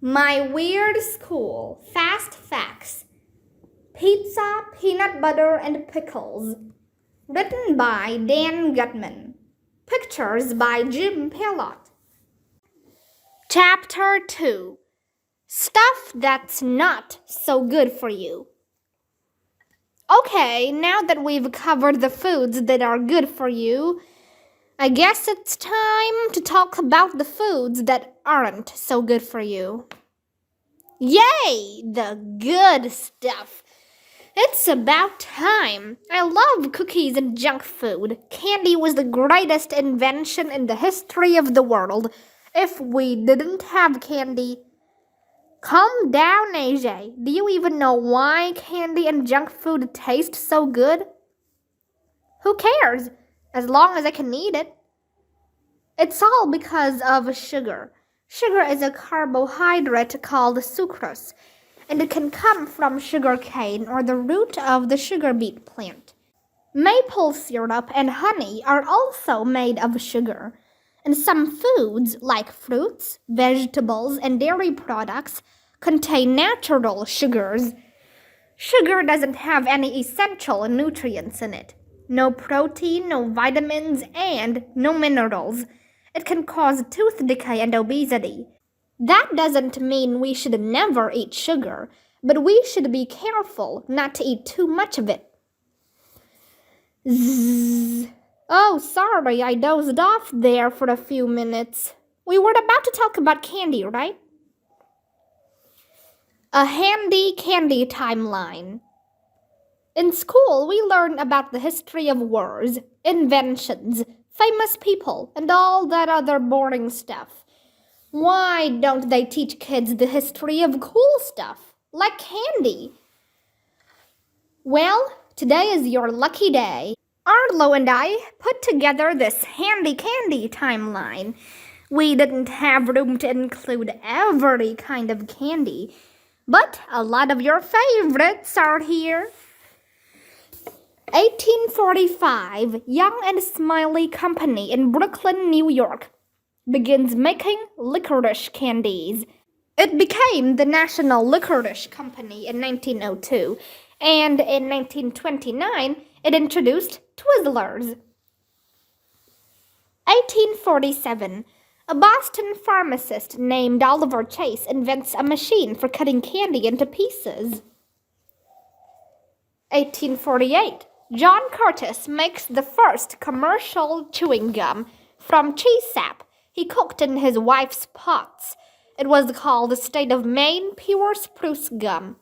My Weird School Fast Facts. Pizza, Peanut Butter, and Pickles. Written by Dan Gutman. Pictures by Jim Pelot. Chapter 2. Stuff that's not so good for you. Okay, now that we've covered the foods that are good for you, I guess it's time to talk about the foods that aren't so good for you. Yay! The good stuff. It's about time. I love cookies and junk food. Candy was the greatest invention in the history of the world. If we didn't have candy... Calm down, AJ. Do you even know why candy and junk food taste so good? Who cares? As long as I can eat it. It's all because of sugar. Sugar is a carbohydrate called sucrose, and it can come from sugar cane or the root of the sugar beet plant. Maple syrup and honey are also made of sugar, and some foods like fruits, vegetables, and dairy products contain natural sugars. Sugar doesn't have any essential nutrients in it. No protein, no vitamins, and no minerals. It can cause tooth decay and obesity. That doesn't mean we should never eat sugar, but we should be careful not to eat too much of it. Zzz. Oh, sorry, I dozed off there for a few minutes. We were about to talk about candy, right? A handy candy timeline. In school, we learn about the history of wars, inventions, famous people, and all that other boring stuff. Why don't they teach kids the history of cool stuff, like candy? Well, today is your lucky day. Arlo and I put together this handy candy timeline. We didn't have room to include every kind of candy, but a lot of your favorites are here. 1845, Young and Smiley Company in Brooklyn, New York, begins making licorice candies. It became the National Licorice Company in 1902, and in 1929, it introduced Twizzlers. 1847, a Boston pharmacist named Oliver Chase invents a machine for cutting candy into pieces. 1848, John Curtis makes the first commercial chewing gum from cheese sap he cooked in his wife's pots. It was called the State of Maine Pure Spruce Gum.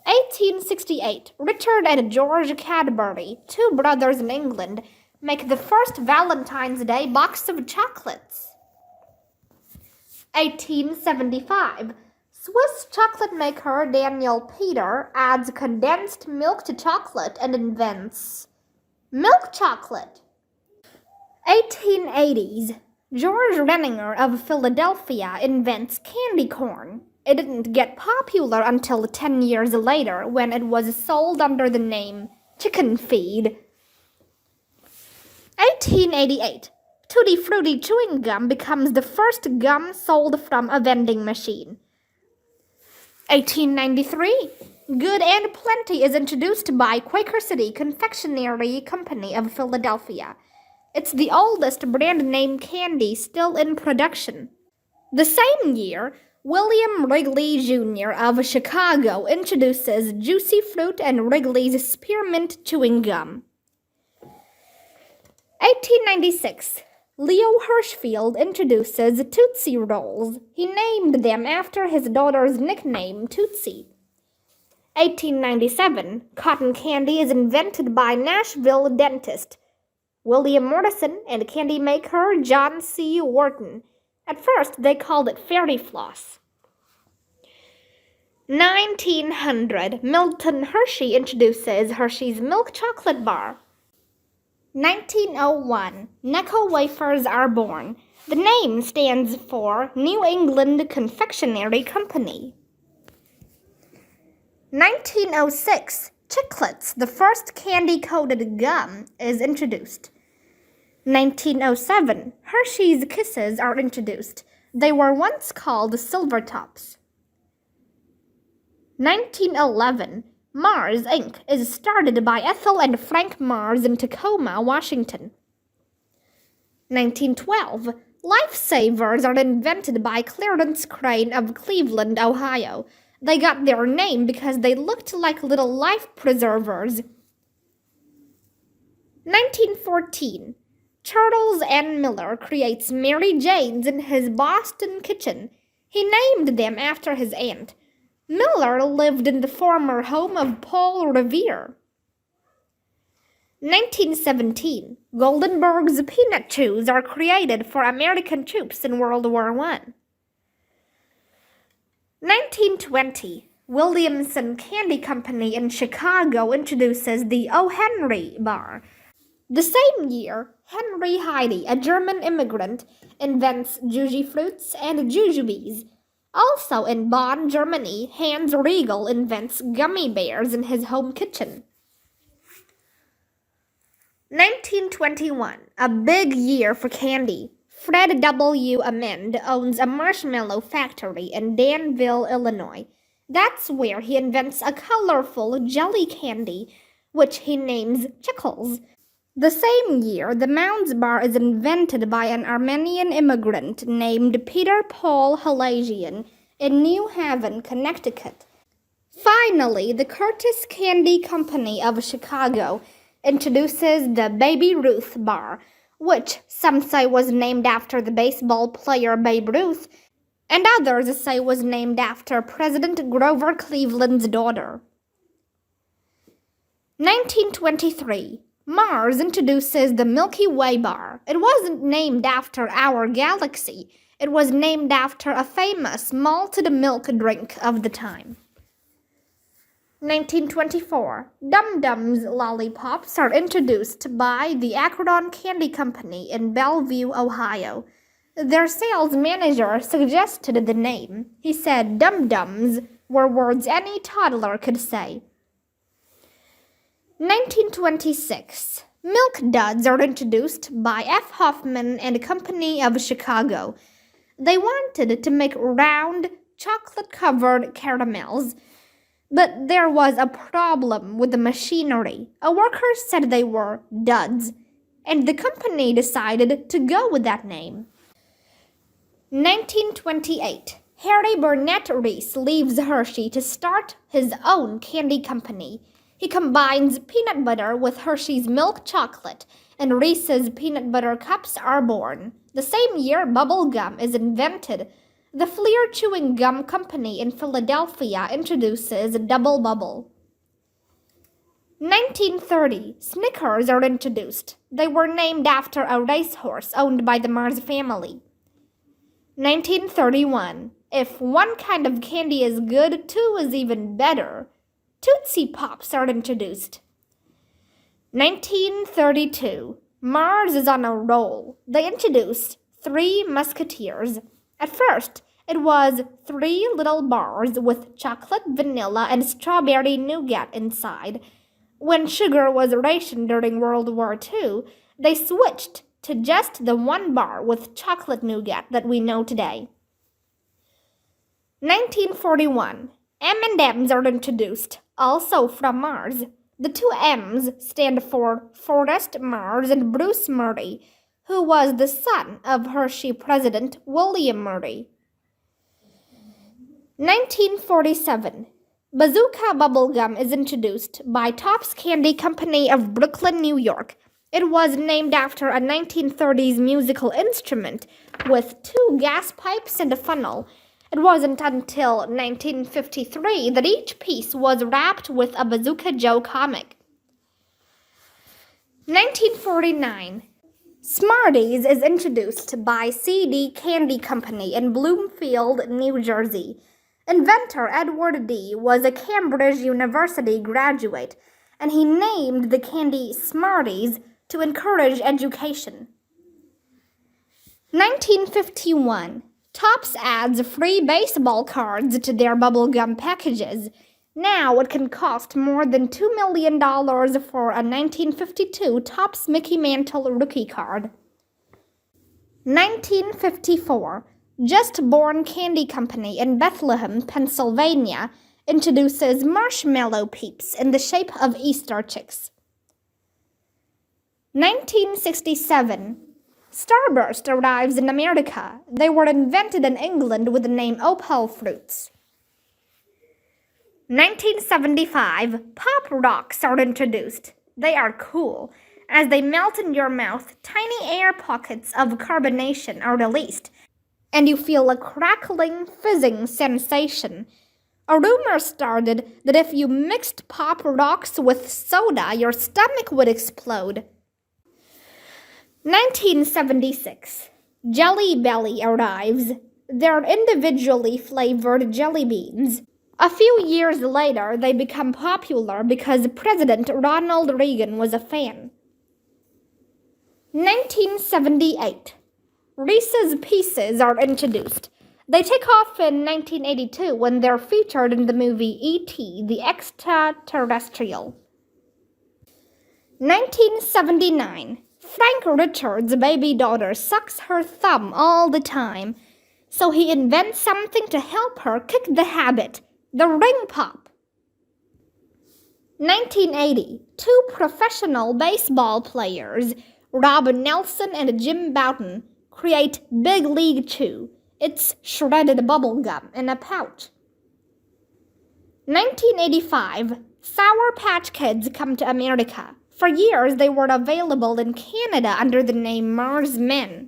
1868, Richard and George Cadbury, two brothers in England, make the first Valentine's Day box of chocolates. 1875, Swiss chocolate maker Daniel Peter adds condensed milk to chocolate and invents milk chocolate. 1880s, George Renninger of Philadelphia invents candy corn. It didn't get popular until 10 years later when it was sold under the name Chicken Feed. 1888, Tutti Frutti chewing gum becomes the first gum sold from a vending machine. 1893, Good and Plenty is introduced by Quaker City Confectionery Company of Philadelphia. It's the oldest brand name candy still in production. The same year, William Wrigley Jr. of Chicago introduces Juicy Fruit and Wrigley's Spearmint Chewing Gum. 1896, Leo Hirschfield introduces Tootsie Rolls. He named them after his daughter's nickname, Tootsie. 1897, cotton candy is invented by Nashville dentist William Morrison and candy maker John C. Wharton. At first, they called it fairy floss. 1900, Milton Hershey introduces Hershey's Milk Chocolate Bar. 1901, Necco wafers are born. The name stands for New England Confectionery Company. 1906, Chiclets, the first candy-coated gum, is introduced. 1907, Hershey's Kisses are introduced. They were once called Silver Tops. 1911. Mars, Inc. is started by Ethel and Frank Mars in Tacoma, Washington. 1912. Lifesavers are invented by Clarence Crane of Cleveland, Ohio. They got their name because they looked like little life preservers. 1914. Charles N. Miller creates Mary Janes in his Boston kitchen. He named them after his aunt. Miller lived in the former home of Paul Revere. 1917. Goldenberg's peanut chews are created for American troops in World War I. 1920. Williamson Candy Company in Chicago introduces the O. Henry bar. The same year, Henry Heide, a German immigrant, invents Juji fruits and jujubes. Also in Bonn, Germany, Hans Riegel invents gummy bears in his home kitchen. 1921, a big year for candy. Fred W. Amend owns a marshmallow factory in Danville, Illinois. That's where he invents a colorful jelly candy, which he names Pickles. The same year, the Mounds bar is invented by an Armenian immigrant named Peter Paul Halagian in New Haven, Connecticut. Finally, the Curtis Candy Company of Chicago introduces the Baby Ruth bar, which some say was named after the baseball player Babe Ruth, and others say was named after President Grover Cleveland's daughter. 1923. Mars introduces the Milky Way bar. It wasn't named after our galaxy. It was named after a famous malted milk drink of the time. 1924. Dum Dums lollipops are introduced by the Akron Candy Company in Bellevue, Ohio. Their sales manager suggested the name. He said Dum Dums were words any toddler could say. 1926. Milk Duds are introduced by F. Hoffman and Company of Chicago. They wanted to make round, chocolate-covered caramels, but there was a problem with the machinery. A worker said they were duds, and the company decided to go with that name. 1928. Harry Burnett Reese leaves Hershey to start his own candy company. He combines peanut butter with Hershey's milk chocolate, and Reese's peanut butter cups are born. The same year, bubble gum is invented. The Fleer Chewing Gum Company in Philadelphia introduces Double Bubble. 1930. Snickers are introduced. They were named after a racehorse owned by the Mars family. 1931. If one kind of candy is good, two is even better. Tootsie Pops are introduced. 1932. Mars is on a roll. They introduced Three Musketeers. At first, it was 3 little bars with chocolate, vanilla, and strawberry nougat inside. When sugar was rationed during World War II, they switched to just the 1 bar with chocolate nougat that we know today. 1941. M&Ms are introduced, also from Mars. The 2 M's stand for Forrest Mars and Bruce Murray, who was the son of Hershey President William Murray. 1947. Bazooka bubblegum is introduced by Topps Candy Company of Brooklyn, New York. It was named after a 1930s musical instrument with 2 gas pipes and a funnel. It wasn't until 1953 that each piece was wrapped with a Bazooka Joe comic. 1949. Smarties is introduced by C.D. Candy Company in Bloomfield, New Jersey. Inventor Edward D. was a Cambridge University graduate, and he named the candy Smarties to encourage education. 1951. Topps adds free baseball cards to their bubblegum packages. Now it can cost more than $2 million for a 1952 Topps Mickey Mantle rookie card. 1954. Just Born Candy Company in Bethlehem, Pennsylvania, introduces marshmallow peeps in the shape of Easter chicks. 1967. Starburst arrives in America. They were invented in England with the name opal fruits. 1975. Pop Rocks are introduced. They are cool. As they melt in your mouth, tiny air pockets of carbonation are released, and you feel a crackling, fizzing sensation. A rumor started that if you mixed Pop Rocks with soda, your stomach would explode. 1976. Jelly Belly arrives. They're individually flavored jelly beans. A few years later, they become popular because President Ronald Reagan was a fan. 1978. Reese's Pieces are introduced. They take off in 1982 when they're featured in the movie E.T. the Extraterrestrial. 1979. Frank Richards' baby daughter sucks her thumb all the time, so he invents something to help her kick the habit, the ring pop. 1980. Two professional baseball players, Rob Nelson and Jim Bouton, create Big League Chew. It's shredded bubble gum in a pouch. 1985. Sour Patch Kids come to America. For years, they were available in Canada under the name Mars Men.